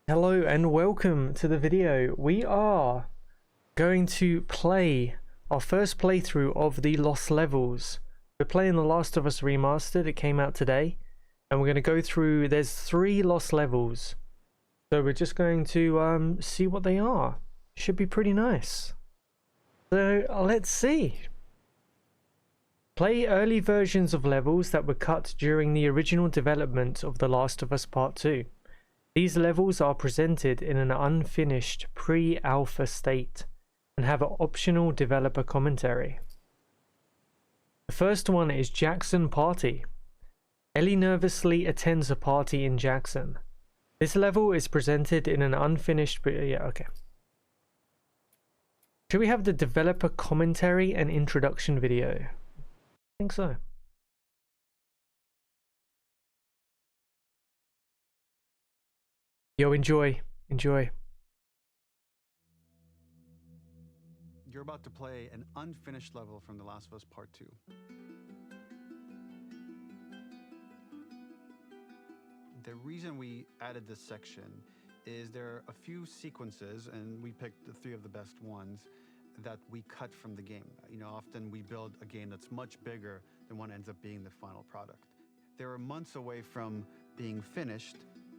Hello and welcome to the video. We are going to play our first playthrough of the Lost Levels. We're playing The Last of Us Remastered. It came out today. And we're going to go through, there's 3 Lost Levels. So we're just going to see what they are. Should be pretty nice. So let's see. Play early versions of levels that were cut during the original development of The Last of Us Part 2. These levels are presented in an unfinished pre-alpha state and have an optional developer commentary. The first one is Jackson Party. Ellie nervously attends a party in Jackson. This level is presented in an unfinished... Yeah, okay. Should we have the developer commentary and introduction video? I think so. Yo, enjoy. Enjoy. You're about to play an unfinished level from The Last of Us Part 2. The reason we added this section is there are a few sequences, and we picked the 3 of the best ones, that we cut from the game. You know, often we build a game that's much bigger than what ends up being the final product. They were months away from being finished,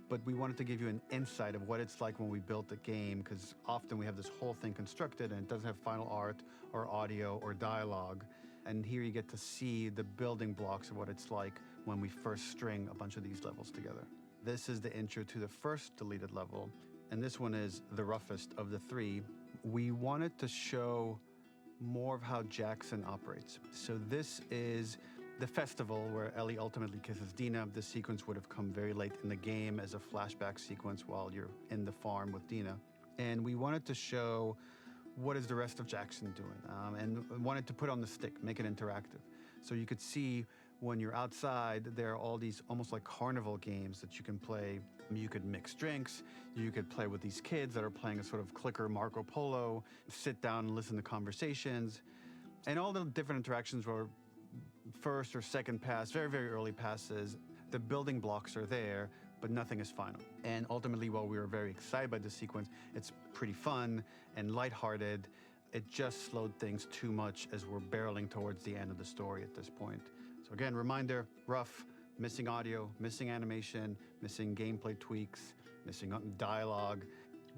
but we wanted to give you an insight of what it's like when we built the game, because often we have this whole thing constructed and it doesn't have final art or audio or dialogue. And here you get to see the building blocks of what it's like when we first string a bunch of these levels together. This is the intro to the first deleted level, and this one is the roughest of the 3. We wanted to show more of how Jackson operates. So this is the festival where Ellie ultimately kisses Dina. This sequence would have come very late in the game as a flashback sequence while you're in the farm with Dina. And we wanted to show what is the rest of Jackson doing, and wanted to put on the stick, make it interactive. So you could see when you're outside, there are all these almost like carnival games that you can play. You could mix drinks, you could play with these kids that are playing a sort of clicker Marco Polo, sit down and listen to conversations. And all the different interactions were first or second pass, very, very early passes. The building blocks are there, but nothing is final. And ultimately, while we were very excited by this sequence, it's pretty fun and lighthearted. It just slowed things too much as we're barreling towards the end of the story at this point. So again, reminder, rough, missing audio, missing animation, missing gameplay tweaks, missing dialogue,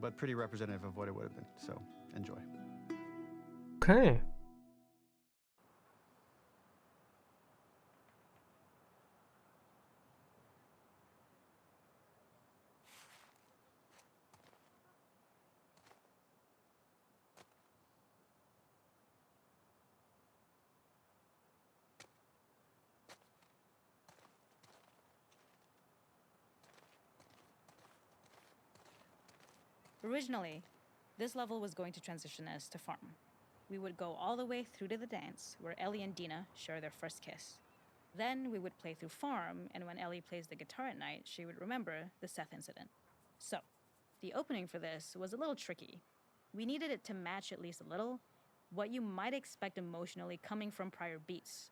but pretty representative of what it would have been. So enjoy. Okay. Originally, this level was going to transition us to farm. We would go all the way through to the dance, where Ellie and Dina share their first kiss. Then we would play through farm, and when Ellie plays the guitar at night, she would remember the Seth incident. So, the opening for this was a little tricky. We needed it to match at least a little what you might expect emotionally coming from prior beats,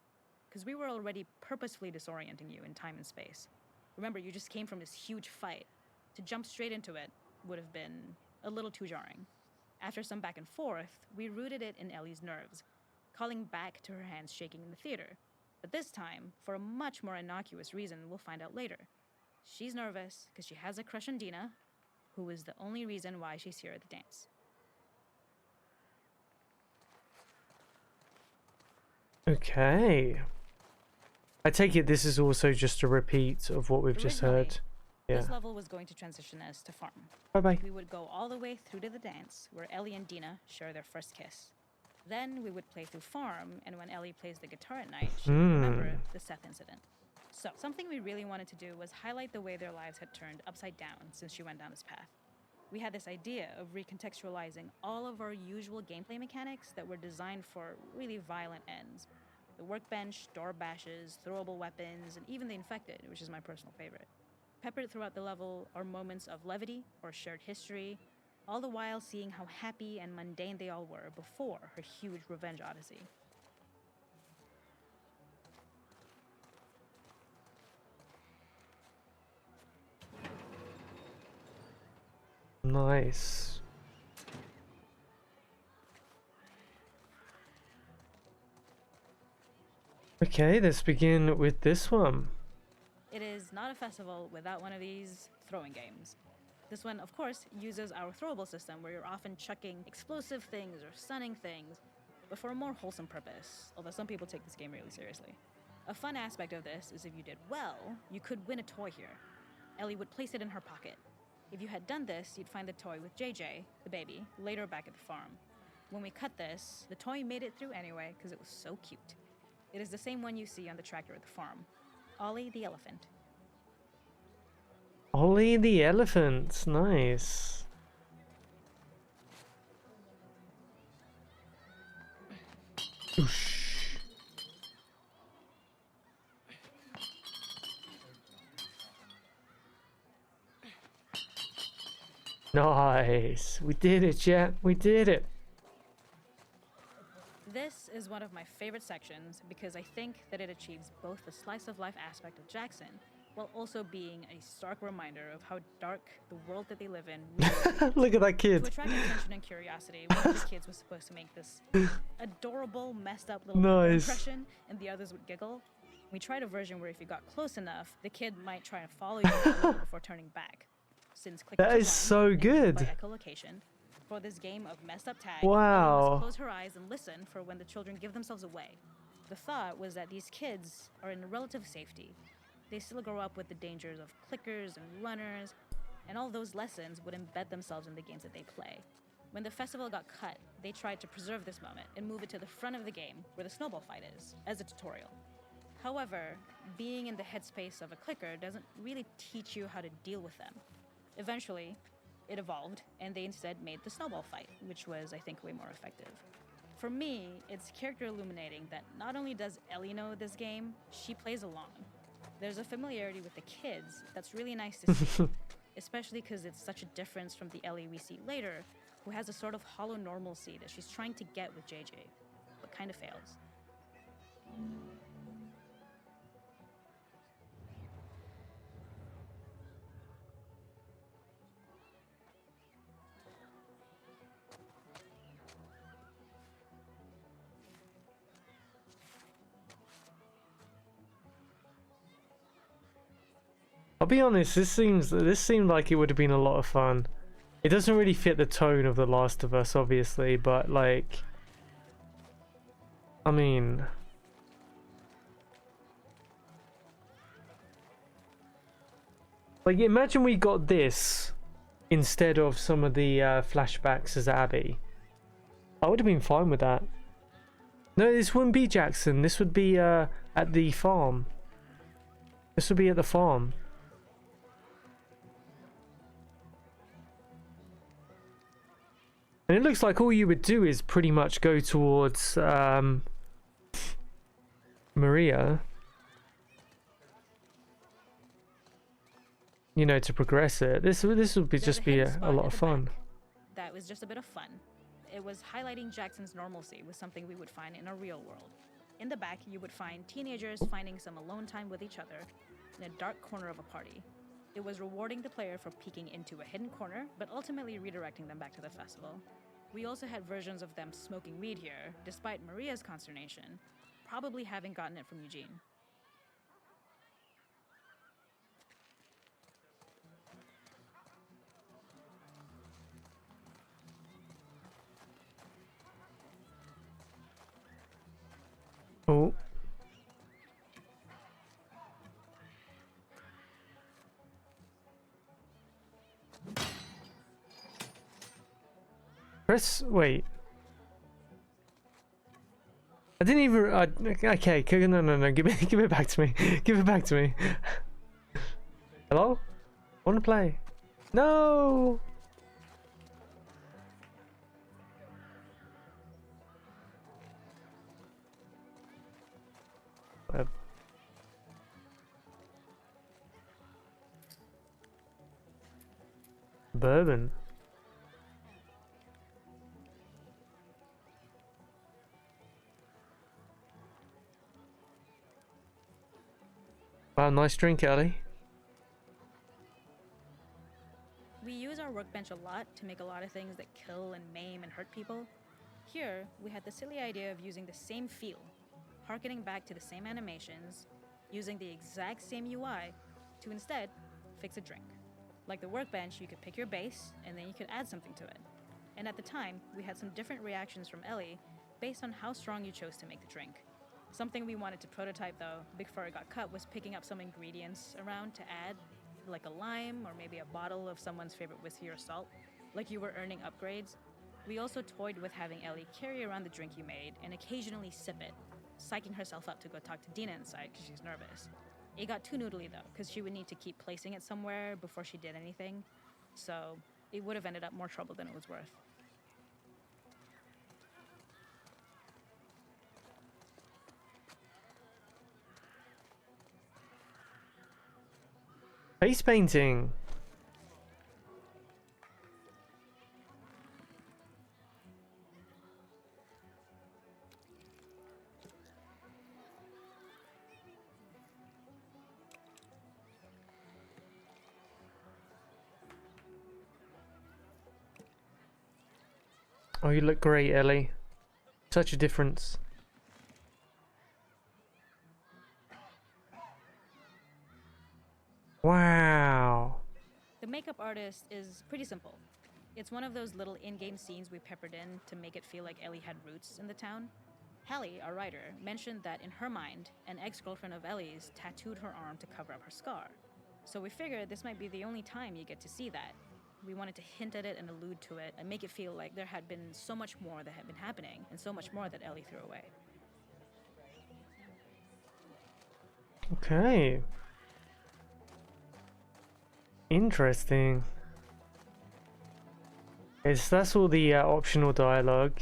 because we were already purposefully disorienting you in time and space. Remember, you just came from this huge fight. To jump straight into it would have been a little too jarring. After some back and forth, we rooted it in Ellie's nerves, calling back to her hands shaking in the theater. But this time, for a much more innocuous reason we'll find out later. She's nervous because she has a crush on Dina, who is the only reason why she's here at the dance. Okay. I take it this is also just a repeat of what we've just heard. Yeah. This level was going to transition us to farm. Bye-bye. We would go all the way through to the dance, where Ellie and Dina share their first kiss. Then we would play through farm, and when Ellie plays the guitar at night, she would remember the Seth incident. So, something we really wanted to do was highlight the way their lives had turned upside down since she went down this path. We had this idea of recontextualizing all of our usual gameplay mechanics that were designed for really violent ends. The workbench, door bashes, throwable weapons, and even the infected, which is my personal favorite. Peppered throughout the level are moments of levity or shared history, all the while seeing how happy and mundane they all were before her huge revenge odyssey. Nice. Okay, let's begin with this one. It is not a festival without one of these throwing games. This one, of course, uses our throwable system where you're often chucking explosive things or stunning things, but for a more wholesome purpose, although some people take this game really seriously. A fun aspect of this is if you did well, you could win a toy here. Ellie would place it in her pocket. If you had done this, you'd find the toy with JJ, the baby, later back at the farm. When we cut this, the toy made it through anyway because it was so cute. It is the same one you see on the tractor at the farm. Ollie the elephant. Ollie the elephant. Nice. Oosh. Nice. We did it, chat. We did it. This is one of my favorite sections because I think that it achieves both the slice of life aspect of Jackson while also being a stark reminder of how dark the world that they live in really is. Look at that To kid. attract attention and curiosity, one of the kids was supposed to make this adorable, messed up little Nice. impression, and the others would giggle. We tried a version where if you got close enough, the kid might try and follow you before turning back. Since click That to is one so and good. by echolocation, for this game of messed up tag, Wow. Ellie must close her eyes and listen for when the children give themselves away. The thought was that these kids are in relative safety. They still grow up with the dangers of clickers and runners, and all those lessons would embed themselves in the games that they play. When the festival got cut, they tried to preserve this moment and move it to the front of the game where the snowball fight is, as a tutorial. However, being in the headspace of a clicker doesn't really teach you how to deal with them. Eventually, it evolved, and they instead made the snowball fight, which was, I think, way more effective. For me, it's character illuminating that not only does Ellie know this game, she plays along. There's a familiarity with the kids that's really nice to see, especially because it's such a difference from the Ellie we see later, who has a sort of hollow normalcy that she's trying to get with JJ, but kind of fails. I'll be honest, this seemed like it would have been a lot of fun. It doesn't really fit the tone of The Last of Us, obviously, but like, I mean, like imagine we got this instead of some of the flashbacks as Abby. I would have been fine with that. No, this wouldn't be Jackson. This would be at the farm. This would be at the farm. And it looks like all you would do is pretty much go towards Maria. You know, to progress it. This would be There's just a be hidden a spot lot at of the fun. back. That was just a bit of fun. It was highlighting Jackson's normalcy with something we would find in a real world. In the back, you would find teenagers finding some alone time with each other in a dark corner of a party. It was rewarding the player for peeking into a hidden corner, but ultimately redirecting them back to the festival. We also had versions of them smoking weed here, despite Maria's consternation, probably having gotten it from Eugene. Oh. Press. Wait. I didn't even. Okay. No. Give it back to me. Give it back to me. Hello? Want to play? No. Bourbon. Wow, nice drink, Ellie. We use our workbench a lot to make a lot of things that kill and maim and hurt people. Here, we had the silly idea of using the same feel, harkening back to the same animations, using the exact same UI to instead fix a drink. Like the workbench, you could pick your base, and then you could add something to it. And at the time, we had some different reactions from Ellie based on how strong you chose to make the drink. Something we wanted to prototype though, before it got cut, was picking up some ingredients around to add, like a lime or maybe a bottle of someone's favorite whiskey or salt, like you were earning upgrades. We also toyed with having Ellie carry around the drink you made and occasionally sip it, psyching herself up to go talk to Dina inside because she's nervous. It got too noodly though, because she would need to keep placing it somewhere before she did anything, so it would have ended up more trouble than it was worth. Face painting. Oh, you look great, Ellie. Such a difference. Wow. The makeup artist is pretty simple. It's one of those little in-game scenes we peppered in to make it feel like Ellie had roots in the town. Hallie, our writer, mentioned that in her mind, an ex-girlfriend of Ellie's tattooed her arm to cover up her scar. So we figured this might be the only time you get to see that. We wanted to hint at it and allude to it and make it feel like there had been so much more that had been happening and so much more that Ellie threw away. Okay. Interesting. Okay, so that's all the optional dialogue.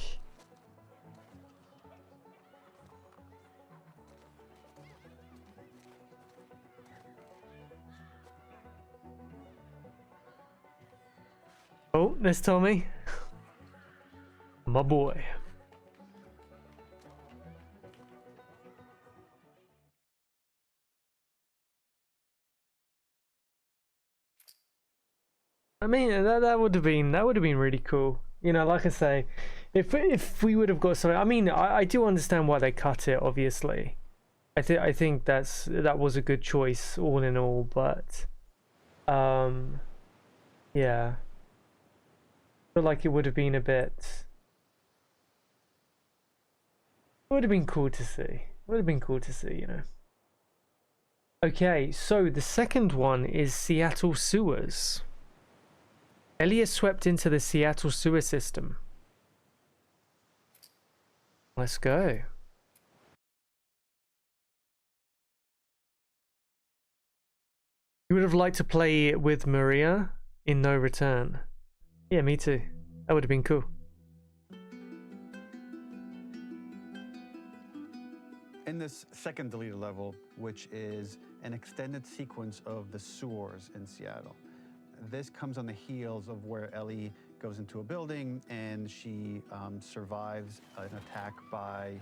Oh, there's Tommy. My boy. I mean, that would have been really cool. You know, like I say, if we would have got something. I mean, I do understand why they cut it. Obviously, I think that was a good choice all in all. But, yeah, I feel like it would have been a bit. It would have been cool to see. It would have been cool to see, you know. Okay, so the second one is Seattle sewers. Ellie is swept into the Seattle sewer system. Let's go. You would have liked to play with Maria in No Return. Yeah, me too. That would have been cool. In this second deleted level, which is an extended sequence of the sewers in Seattle, this comes on the heels of where Ellie goes into a building and she survives an attack by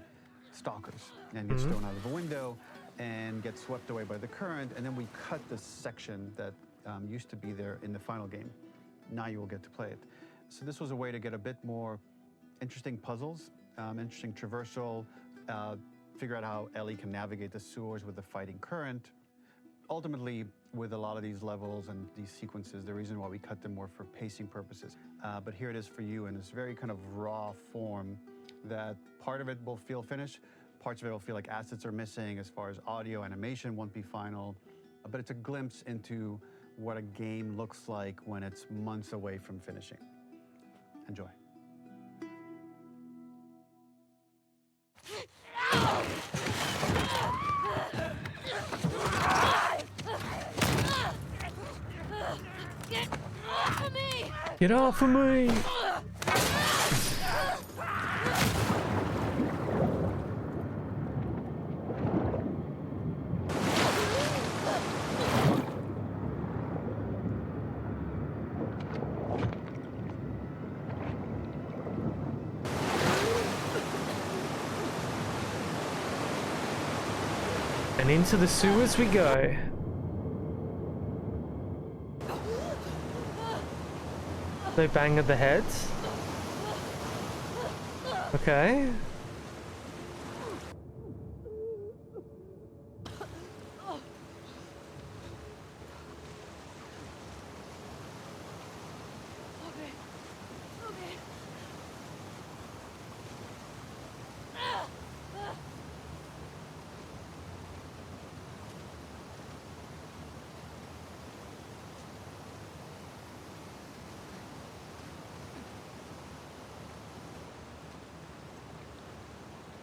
stalkers and gets thrown out of the window and gets swept away by the current. And then we cut this section that used to be there in the final game. Now you will get to play it. So this was a way to get a bit more interesting puzzles, interesting traversal, figure out how Ellie can navigate the sewers with the fighting current. Ultimately, with a lot of these levels and these sequences, the reason why we cut them more for pacing purposes. But here it is for you in this very kind of raw form that part of it will feel finished, parts of it will feel like assets are missing as far as audio, animation won't be final, but it's a glimpse into what a game looks like when it's months away from finishing. Enjoy. Get off of me! And into the sewers we go. No bang at the heads. Okay.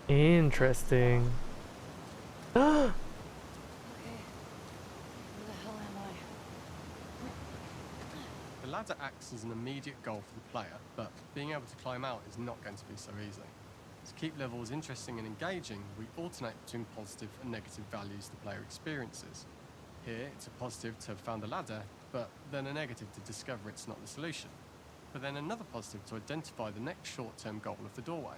Interesting. Okay. Where the hell am I? The ladder acts as an immediate goal for the player, but being able to climb out is not going to be so easy. To keep levels interesting and engaging, we alternate between positive and negative values the player experiences. Here, it's a positive to have found a ladder, but then a negative to discover it's not the solution. But then another positive to identify the next short-term goal of the doorway.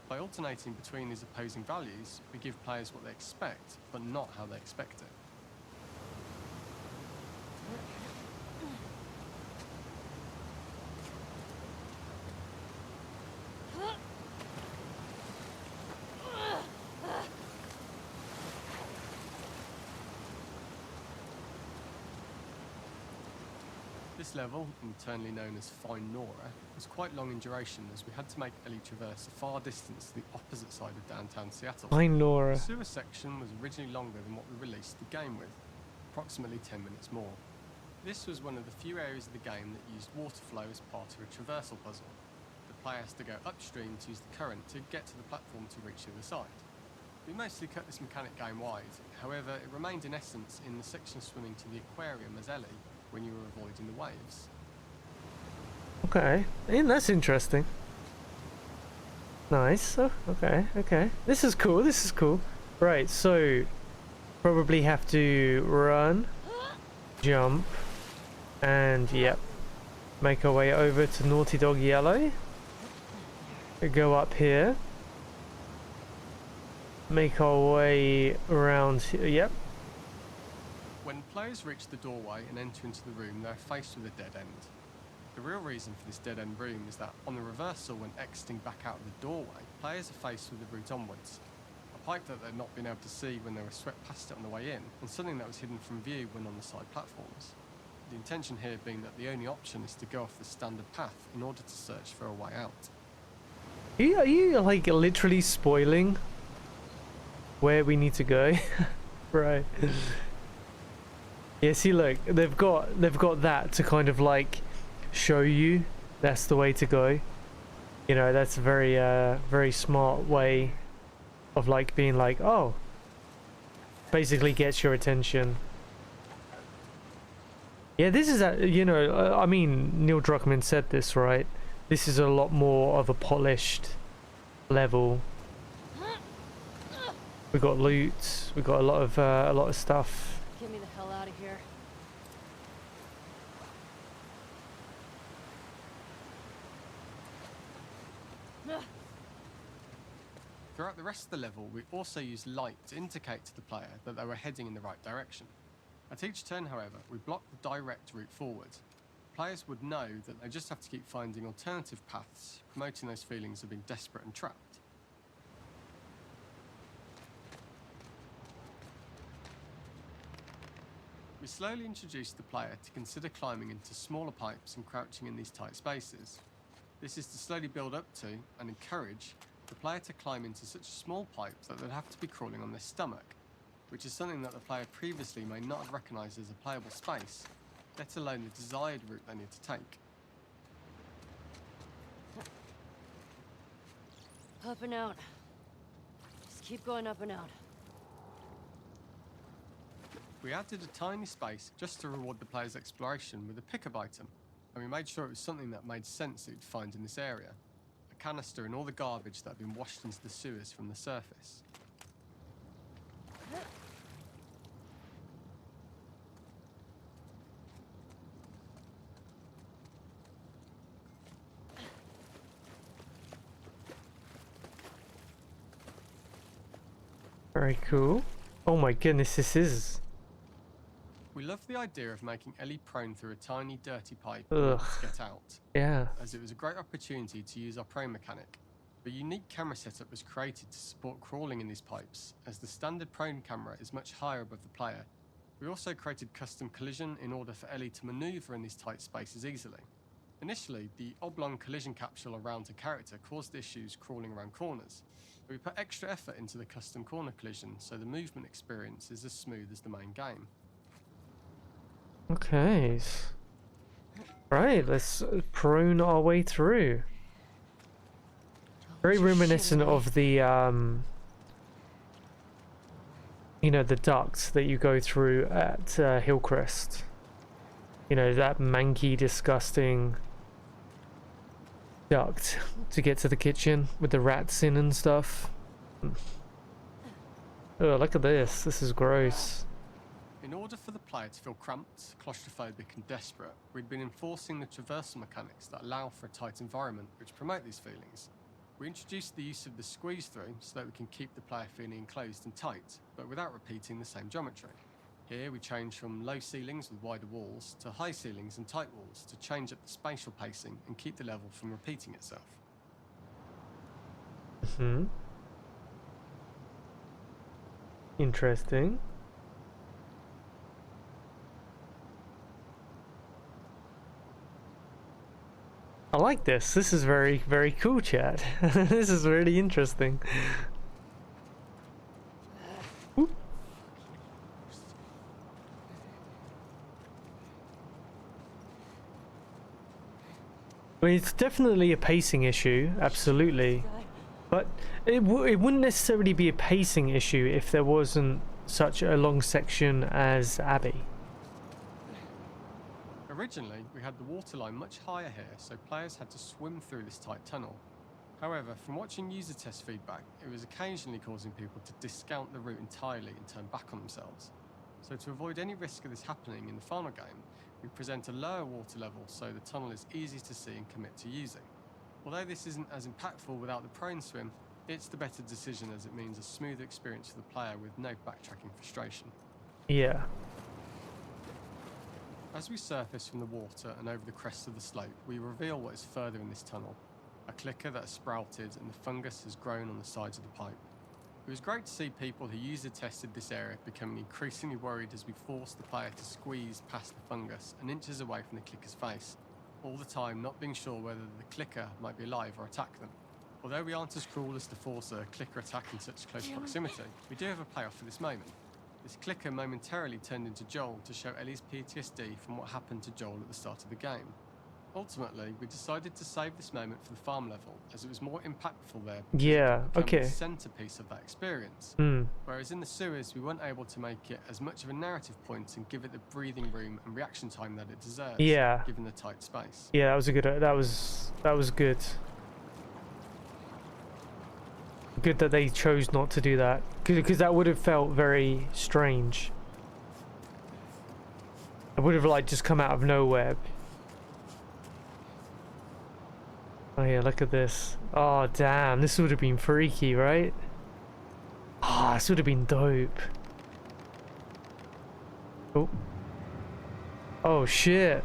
By alternating between these opposing values, we give players what they expect, but not how they expect it. This level, internally known as Fine Nora, was quite long in duration as we had to make Ellie traverse a far distance to the opposite side of downtown Seattle. Fine The Nora. sewer section was originally longer than what we released the game with, approximately 10 minutes more. This was one of the few areas of the game that used water flow as part of a traversal puzzle. The player has to go upstream to use the current to get to the platform to reach the other side. We mostly cut this mechanic game wide, however it remained in essence in the section swimming to the aquarium as Ellie when you were avoiding the waves. Okay. That's interesting. Nice. Oh, okay, okay. This is cool, this is cool. Right, so probably have to run, jump, and yep. Make our way over to Naughty Dog Yellow. Go up here. Make our way around here. Yep. When players reach the doorway and enter into the room, they're faced with a dead end. The real reason for this dead end room is that on the reversal, when exiting back out of the doorway, players are faced with the route onwards. A pipe that they'd not been able to see when they were swept past it on the way in, and something that was hidden from view when on the side platforms. The intention here being that the only option is to go off the standard path in order to search for a way out. Are you like literally spoiling where we need to go? Right. Yeah, see, look, they've got that to kind of like show you that's the way to go. You know, that's a very smart way of like being like, oh, basically gets your attention. Yeah, this is you know, I mean, Neil Druckmann said this, right? This is a lot more of a polished level. We got loot. We got a lot of stuff. Get me the hell out of here. Throughout the rest of the level, we also use light to indicate to the player that they were heading in the right direction. At each turn, however, we block the direct route forward. Players would know that they just have to keep finding alternative paths, promoting those feelings of being desperate and trapped. We slowly introduce the player to consider climbing into smaller pipes and crouching in these tight spaces. This is to slowly build up to, and encourage, the player to climb into such small pipes that they'd have to be crawling on their stomach, which is something that the player previously may not have recognised as a playable space, let alone the desired route they need to take. Up and out. Just keep going up and out. We added a tiny space just to reward the player's exploration with a pickup item, and we made sure it was something that made sense that you'd find in this area. A canister and all the garbage that had been washed into the sewers from the surface. Very cool. Oh my goodness, this is... We We loved the idea of making Ellie prone through a tiny, dirty pipe in Ugh. order to get out, Yeah. as it was a great opportunity to use our prone mechanic. A unique camera setup was created to support crawling in these pipes, as the standard prone camera is much higher above the player. We also created custom collision in order for Ellie to maneuver in these tight spaces easily. Initially, the oblong collision capsule around her character caused issues crawling around corners, but we put extra effort into the custom corner collision so the movement experience is as smooth as the main game. Okay. Right, let's prone our way through. Very reminiscent of the you know, the duct that you go through at Hillcrest. You know, that manky, disgusting duct to get to the kitchen with the rats in and stuff. Oh, look at this. This is gross. In order for the player to feel cramped, claustrophobic and desperate, we'd been enforcing the traversal mechanics that allow for a tight environment which promote these feelings. We introduced the use of the squeeze through so that we can keep the player feeling enclosed and tight, but without repeating the same geometry. Here we change from low ceilings with wider walls to high ceilings and tight walls to change up the spatial pacing and keep the level from repeating itself. Interesting. I like this. This is very, very cool, chat. This is really interesting. Oop. I mean, it's definitely a pacing issue, absolutely. But it wouldn't necessarily be a pacing issue if there wasn't such a long section as Abby. Originally, we had the waterline much higher here, so players had to swim through this tight tunnel. However, from watching user test feedback, it was occasionally causing people to discount the route entirely and turn back on themselves. So to avoid any risk of this happening in the final game, we present a lower water level so the tunnel is easy to see and commit to using. Although this isn't as impactful without the prone swim, it's the better decision as it means a smoother experience for the player with no backtracking frustration. Yeah. As we surface from the water and over the crest of the slope, we reveal what is further in this tunnel. A clicker that has sprouted and the fungus has grown on the sides of the pipe. It was great to see people who user tested this area becoming increasingly worried as we forced the player to squeeze past the fungus and inches away from the clicker's face, all the time not being sure whether the clicker might be alive or attack them. Although we aren't as cruel as to force a clicker attack in such close proximity, we do have a payoff for this moment. This clicker momentarily turned into Joel to show Ellie's PTSD from what happened to Joel at the start of the game. Ultimately, we decided to save this moment for the farm level, as it was more impactful there. Yeah, It became okay. the centerpiece of that experience. Whereas in the sewers, we weren't able to make it as much of a narrative point and give it the breathing room and reaction time that it deserves. Yeah. Given the tight space. Yeah, that was a good. That was good. Good that they chose not to do that, because that would have felt very strange. It would have like just come out of nowhere. Oh yeah, look at this. Oh damn, this would have been freaky, right? Ah, this would have been dope. Oh. Oh shit.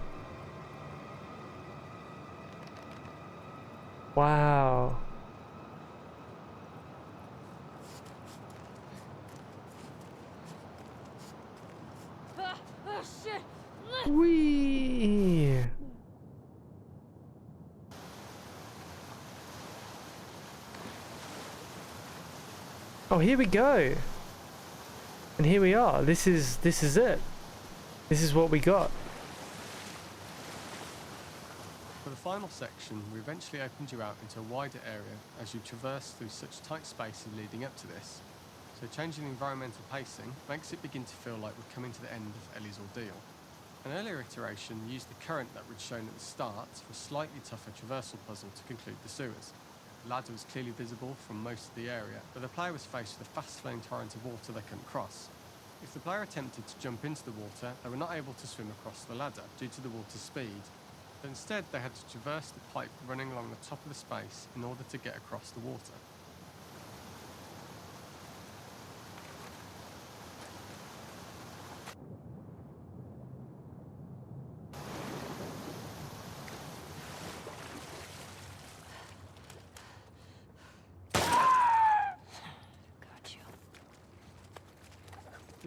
Wow. Oh shit! Whee! Oh, here we go. And here we are. This is it. This is what we got. For the final section, we eventually opened you out into a wider area as you traverse through such tight spaces leading up to this. So changing the environmental pacing makes it begin to feel like we're coming to the end of Ellie's ordeal. An earlier iteration used the current that we'd shown at the start for a slightly tougher traversal puzzle to conclude the sewers. The ladder was clearly visible from most of the area, but the player was faced with a fast-flowing torrent of water they couldn't cross. If the player attempted to jump into the water, they were not able to swim across the ladder due to the water's speed. But instead, they had to traverse the pipe running along the top of the space in order to get across the water.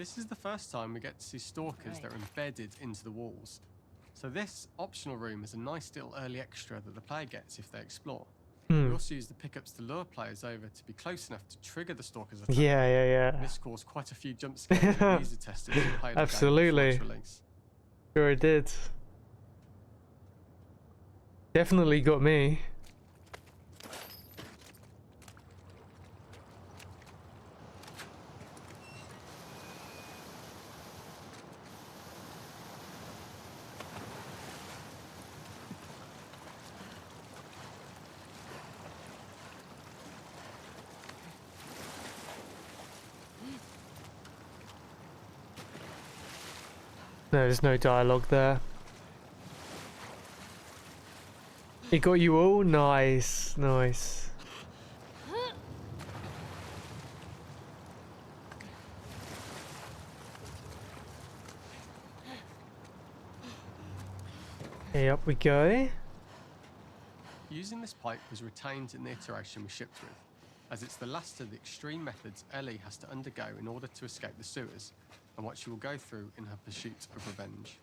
This is the first time we get to see stalkers that are embedded into the walls. So this optional room is a nice little early extra that the player gets if they explore. We also use the pickups to lure players over to be close enough to trigger the stalker's attack. Yeah. This caused quite a few jump scares in beta testers who played the game Absolutely. before its release. Sure it did. Definitely got me. No, there's no dialogue there. It got you all? Nice, nice. Okay, up we go. Using this pipe was retained in the iteration we shipped with, as it's the last of the extreme methods Ellie has to undergo in order to escape the sewers, and what she will go through in her pursuit of revenge.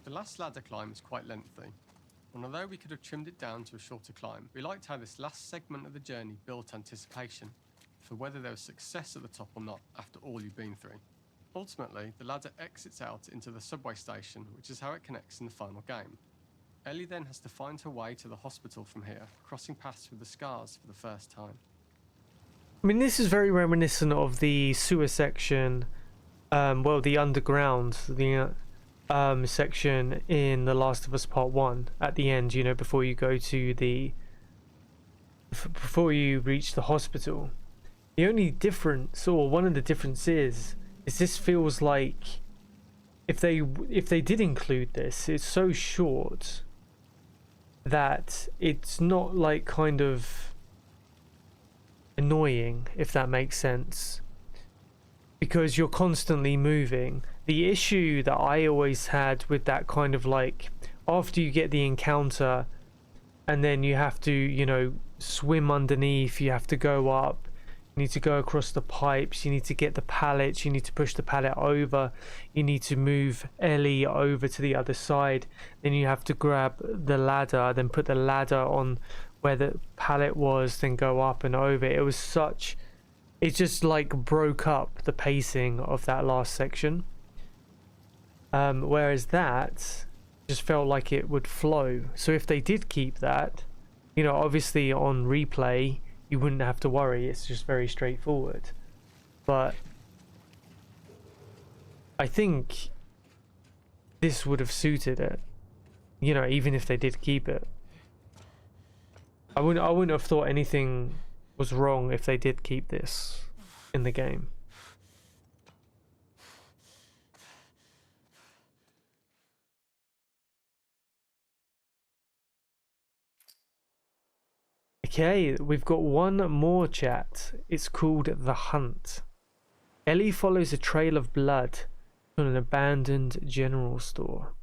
The last ladder climb is quite lengthy, and although we could have trimmed it down to a shorter climb, we liked how this last segment of the journey built anticipation for whether there was success at the top or not after all you've been through. Ultimately, the ladder exits out into the subway station, which is how it connects in the final game. Ellie then has to find her way to the hospital from here, crossing paths with the scars for the first time. I mean, this is very reminiscent of the sewer section, well, the underground, the section in The Last of Us Part 1 at the end, you know, before you go to before you reach the hospital. The only difference, or one of the differences, is this feels like if they did include this, it's so short that it's not like kind of annoying, if that makes sense, because you're constantly moving. The issue that I always had with that kind of like, after you get the encounter and then you have to, you know, swim underneath, you have to go up, you need to go across the pipes, you need to get the pallets, you need to push the pallet over, you need to move Ellie over to the other side, then you have to grab the ladder, then put the ladder on where the pallet was, then go up and over. It was such, it just like broke up the pacing of that last section. Whereas that just felt like it would flow. So if they did keep that, you know, obviously on replay you wouldn't have to worry, it's just very straightforward. But I think this would have suited it, you know, even if they did keep it. I wouldn't have thought anything was wrong if they did keep this in the game. Okay, we've got one more chat. It's called The Hunt. Ellie follows a trail of blood to an abandoned general store.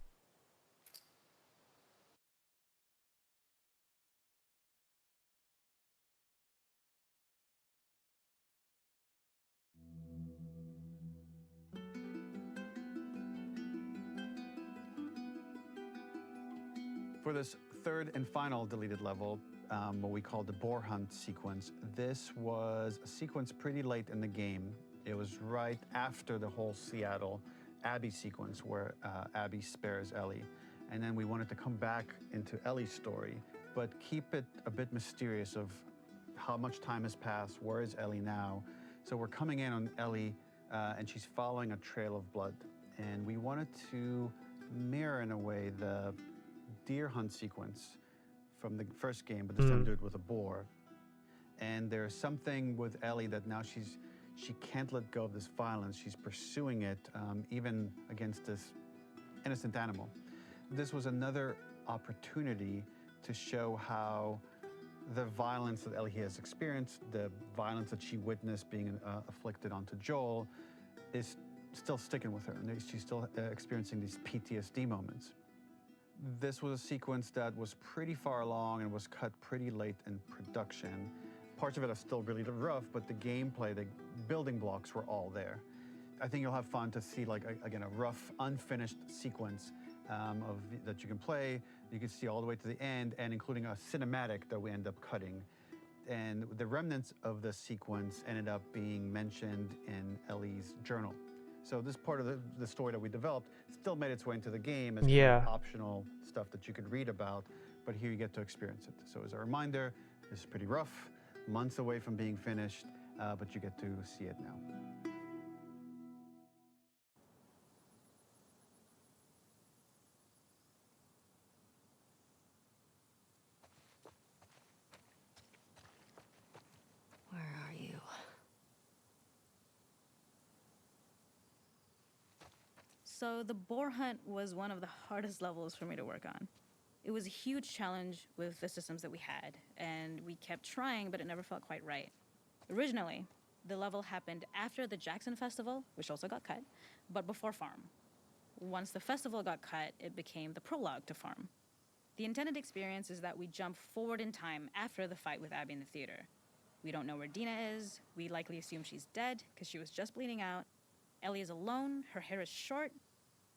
For this third and final deleted level, what we call the boar hunt sequence, this was a sequence pretty late in the game. It was right after the whole Seattle Abby sequence where Abby spares Ellie. And then we wanted to come back into Ellie's story, but keep it a bit mysterious of how much time has passed, where is Ellie now? So we're coming in on Ellie and she's following a trail of blood. And we wanted to mirror in a way the deer hunt sequence from the first game, but this time do it with a boar. And there's something with Ellie that now she can't let go of this violence. She's pursuing it, even against this innocent animal. This was another opportunity to show how the violence that Ellie has experienced, the violence that she witnessed being afflicted onto Joel, is still sticking with her, and she's still experiencing these PTSD moments. This was a sequence that was pretty far along and was cut pretty late in production. Parts of it are still really rough, but the gameplay, the building blocks were all there. I think you'll have fun to see, like, again, a rough, unfinished sequence that you can play. You can see all the way to the end, and including a cinematic that we end up cutting. And the remnants of the sequence ended up being mentioned in Ellie's journal. So this part of the story that we developed still made its way into the game as kind of optional stuff that you could read about, but here you get to experience it. So as a reminder, this is pretty rough, months away from being finished, but you get to see it now. Where are you? So the boar hunt was one of the hardest levels for me to work on. It was a huge challenge with the systems that we had, and we kept trying, but it never felt quite right. Originally, the level happened after the Jackson Festival, which also got cut, but before Farm. Once the festival got cut, it became the prologue to Farm. The intended experience is that we jump forward in time after the fight with Abby in the theater. We don't know where Dina is. We likely assume she's dead because she was just bleeding out. Ellie is alone. Her hair is short.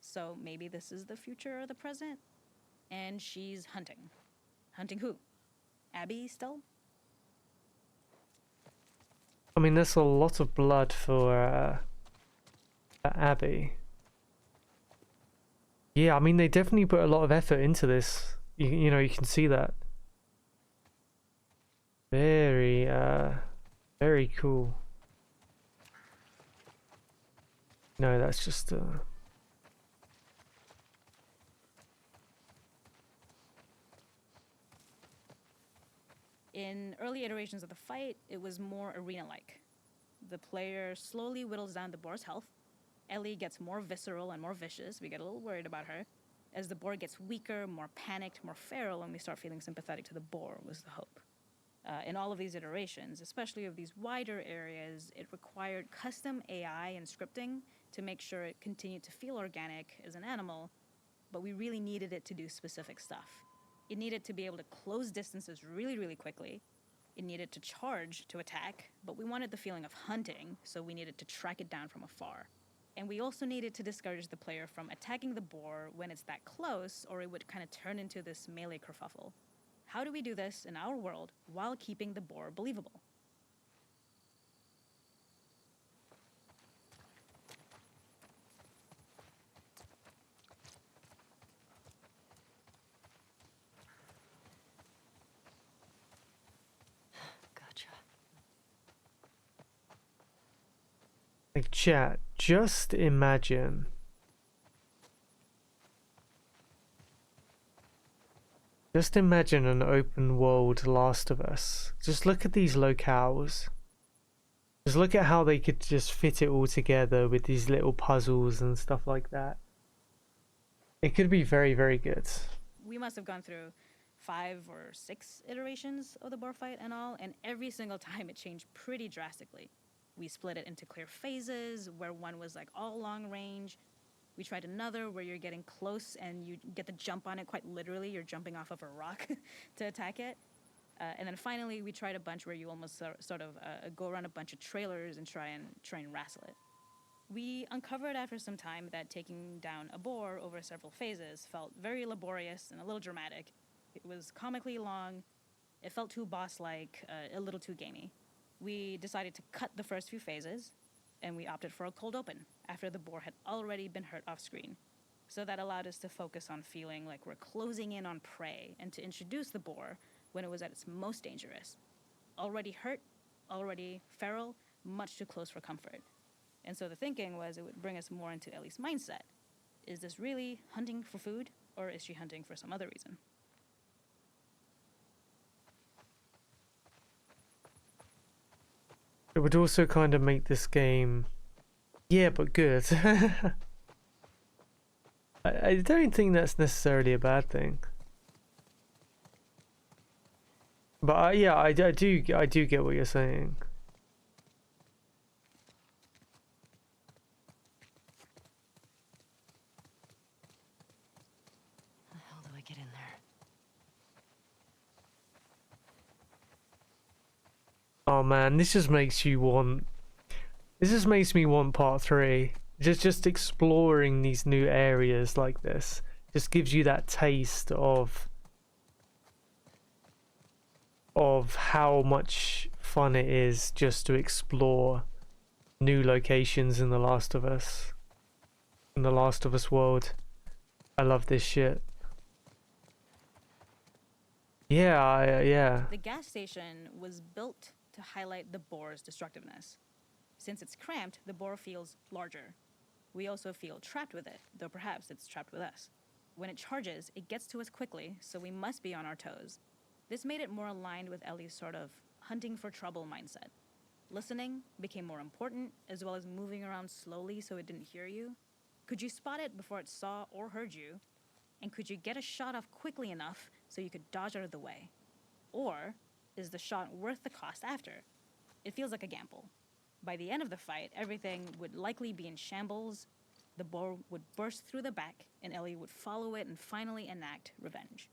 So maybe this is the future or the present. And she's hunting. Hunting who? Abby still? I mean, there's a lot of blood for Abby. Yeah, I mean, they definitely put a lot of effort into this. You know, you can see that. Very, very cool. No, that's just In early iterations of the fight, it was more arena-like. The player slowly whittles down the boar's health. Ellie gets more visceral and more vicious. We get a little worried about her. As the boar gets weaker, more panicked, more feral, and we start feeling sympathetic to the boar was the hope. In all of these iterations, especially of these wider areas, it required custom AI and scripting to make sure it continued to feel organic as an animal, but we really needed it to do specific stuff. It needed to be able to close distances really, really quickly. It needed to charge to attack, but we wanted the feeling of hunting, so we needed to track it down from afar. And we also needed to discourage the player from attacking the boar when it's that close, or it would kind of turn into this melee kerfuffle. How do we do this in our world while keeping the boar believable? Gotcha. like, chat, just imagine. Just imagine an open world Last of Us. Just look at these locales. Just look at how they could just fit it all together with these little puzzles and stuff like that. It could be very, very good. We must have gone through 5 or 6 iterations of the boar fight and all, and every single time it changed pretty drastically. We split it into clear phases, where one was like all long range. We tried another where you're getting close and you get the jump on it quite literally. You're jumping off of a rock to attack it. And then finally, we tried a bunch where you almost sort of go around a bunch of trailers and try and wrestle it. We uncovered after some time that taking down a boar over several phases felt very laborious and a little dramatic. It was comically long. It felt too boss-like, a little too gamey. We decided to cut the first few phases, and we opted for a cold open after the boar had already been hurt off screen. So that allowed us to focus on feeling like we're closing in on prey and to introduce the boar when it was at its most dangerous. Already hurt, already feral, much too close for comfort. And so the thinking was it would bring us more into Ellie's mindset. Is this really hunting for food, or is she hunting for some other reason? It would also kind of make this game, yeah, but good. I don't think that's necessarily a bad thing. But yeah, I do get what you're saying. How the hell do I Oh man, this just makes you want. This just makes me want part 3. Just exploring these new areas like this just gives you that taste of how much fun it is just to explore new locations in The Last of Us. In The Last of Us world. I love this shit. Yeah, yeah. The gas station was built to highlight the bore's destructiveness. Since it's cramped, the bore feels larger. We also feel trapped with it, though perhaps it's trapped with us. When it charges, it gets to us quickly, so we must be on our toes. This made it more aligned with Ellie's sort of hunting for trouble mindset. Listening became more important, as well as moving around slowly so it didn't hear you. Could you spot it before it saw or heard you? And could you get a shot off quickly enough so you could dodge out of the way? Or is the shot worth the cost after? It feels like a gamble. By the end of the fight, everything would likely be in shambles, the boar would burst through the back, and Ellie would follow it and finally enact revenge.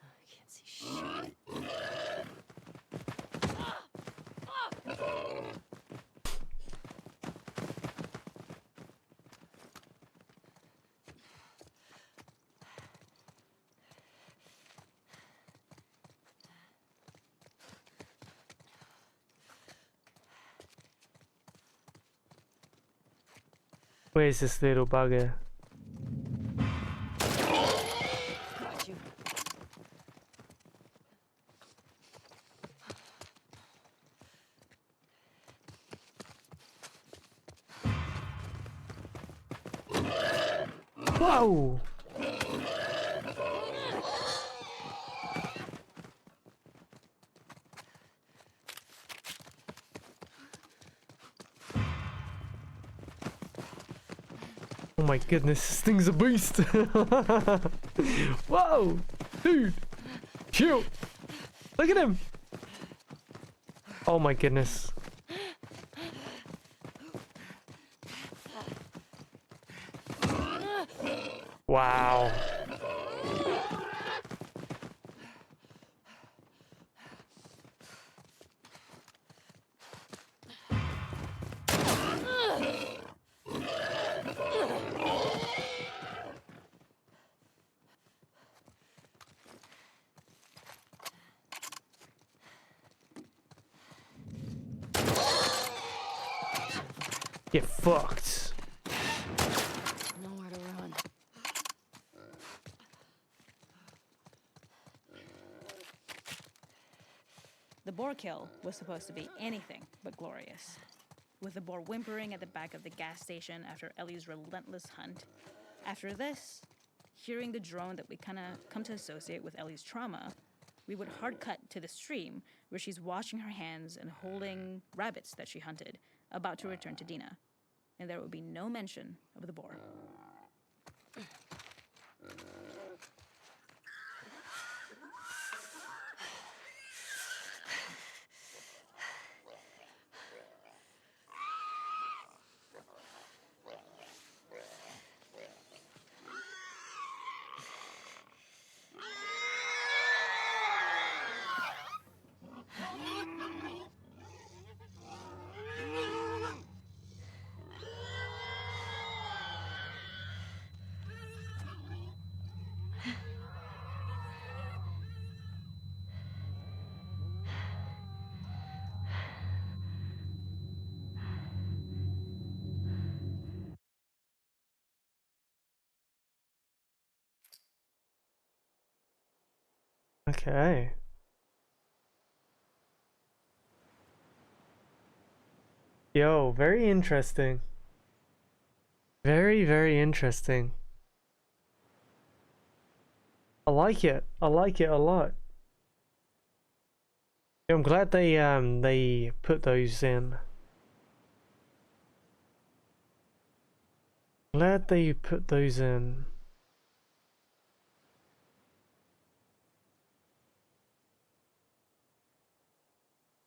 I can't see shit. Where's this little bugger? Got you. Whoa! Oh my goodness, this thing's a beast! Whoa! Dude! Shoot! Look at him! Oh my goodness. Wow. Get fucked. Nowhere to run. The boar kill was supposed to be anything but glorious. With the boar whimpering at the back of the gas station after Ellie's relentless hunt. After this, hearing the drone that we kind of come to associate with Ellie's trauma, we would hard cut to the stream where she's washing her hands and holding rabbits that she hunted, about to return to Dina. And there would be no mention of the boar. Okay. Yo, very interesting. Very, very interesting. I like it. I like it a lot. Yeah, I'm glad they put those in. Glad they put those in.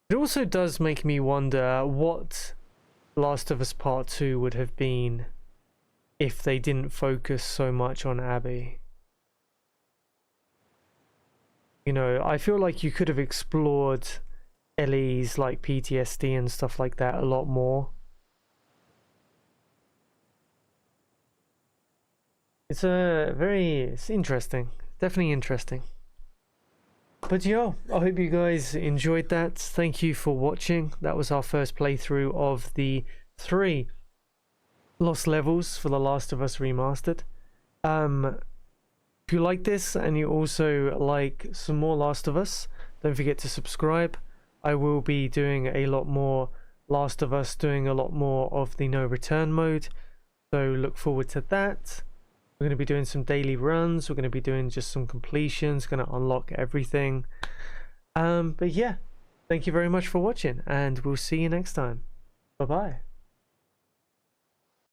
It also does make me wonder what Last of Us Part 2 would have been if they didn't focus so much on Abby. You know, I feel like you could have explored Ellie's like PTSD and stuff like that a lot more. It's interesting, definitely interesting. But yeah, I hope you guys enjoyed that. Thank you for watching. That was our first playthrough of the 3 Lost Levels for The Last of Us Remastered. If you like this and you also like some more Last of Us, don't forget to subscribe. I will be doing a lot more Last of Us, doing a lot more of the no return mode, so look forward to that. We're going to be doing some daily runs, we're going to be doing just some completions, going to unlock everything. But yeah, thank you very much for watching, and we'll see you next time. Bye bye.